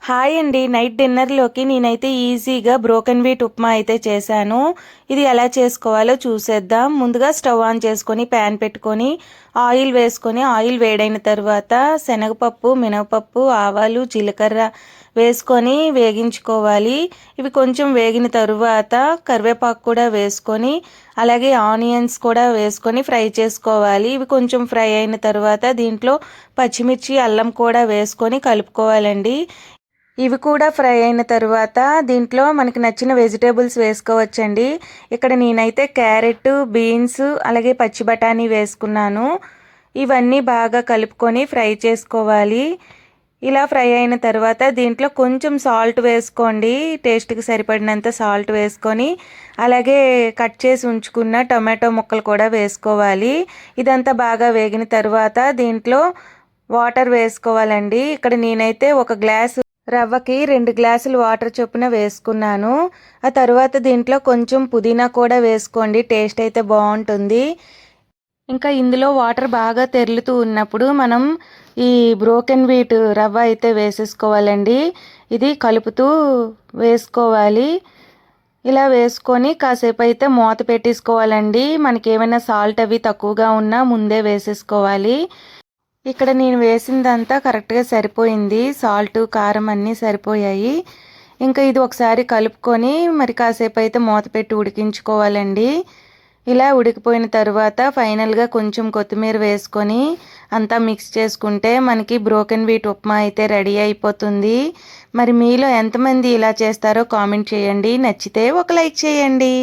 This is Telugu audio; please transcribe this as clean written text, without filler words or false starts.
హాయ్ అండి. నైట్ డిన్నర్‌లోకి నేనైతే ఈజీగా బ్రోకెన్ వీట్ ఉప్మా అయితే చేశాను. ఇది ఎలా చేసుకోవాలో చూసేద్దాం. ముందుగా స్టవ్ ఆన్ చేసుకొని ప్యాన్ పెట్టుకొని ఆయిల్ వేసుకొని ఆయిల్ వేడైన తర్వాత శనగపప్పు, మినపప్పు, ఆవాలు, జీలకర్ర వేసుకొని వేగించుకోవాలి. ఇవి కొంచెం వేగిన తరువాత కరివేపాకు కూడా వేసుకొని అలాగే ఆనియన్స్ కూడా వేసుకొని ఫ్రై చేసుకోవాలి. ఇవి కొంచెం ఫ్రై అయిన తర్వాత దీంట్లో పచ్చిమిర్చి, అల్లం కూడా వేసుకొని కలుపుకోవాలండి. ఇవి కూడా ఫ్రై అయిన తర్వాత దీంట్లో మనకి నచ్చిన వెజిటేబుల్స్ వేసుకోవచ్చండి. ఇక్కడ నేనైతే క్యారెట్, బీన్స్ అలాగే పచ్చి బఠానీ వేసుకున్నాను. ఇవన్నీ బాగా కలుపుకొని ఫ్రై చేసుకోవాలి. ఇలా ఫ్రై అయిన తర్వాత దీంట్లో కొంచెం సాల్ట్ వేసుకోండి. టేస్ట్కి సరిపడినంత సాల్ట్ వేసుకొని అలాగే కట్ చేసి ఉంచుకున్న టొమాటో ముక్కలు కూడా వేసుకోవాలి. ఇదంతా బాగా వేగిన తర్వాత దీంట్లో వాటర్ వేసుకోవాలండి. ఇక్కడ నేనైతే ఒక గ్లాసు రవ్వకి 2 గ్లాసులు వాటర్ చొప్పున వేసుకున్నాను. ఆ తర్వాత దీంట్లో కొంచెం పుదీనా కూడా వేసుకోండి, టేస్ట్ అయితే బాగుంటుంది. ఇంకా ఇందులో వాటర్ బాగా తెరులుతూ ఉన్నప్పుడు మనం ఈ బ్రోకెన్ వీట్ రవ్వ అయితే వేసేసుకోవాలండి. ఇది కలుపుతూ వేసుకోవాలి. ఇలా వేసుకొని కాసేపు అయితే మూత పెట్టేసుకోవాలండి. మనకి ఏమైనా సాల్ట్ అవి తక్కువగా ఉన్నా ముందే వేసేసుకోవాలి. ఇక్కడ నేను వేసిందంతా కరెక్ట్గా సరిపోయింది. సాల్ట్, కారం అన్నీ సరిపోయాయి. ఇంకా ఇది ఒకసారి కలుపుకొని మరి కాసేపు అయితే మూత పెట్టి ఉడికించుకోవాలండి. ఇలా ఉడికిపోయిన తర్వాత ఫైనల్గా కొంచెం కొత్తిమీర వేసుకొని అంతా మిక్స్ చేసుకుంటే మనకి బ్రోకెన్ వీట్ ఉప్మా అయితే రెడీ అయిపోతుంది. మరి మీలో ఎంతమంది ఇలా చేస్తారో కామెంట్ చేయండి. నచ్చితే ఒక లైక్ చేయండి.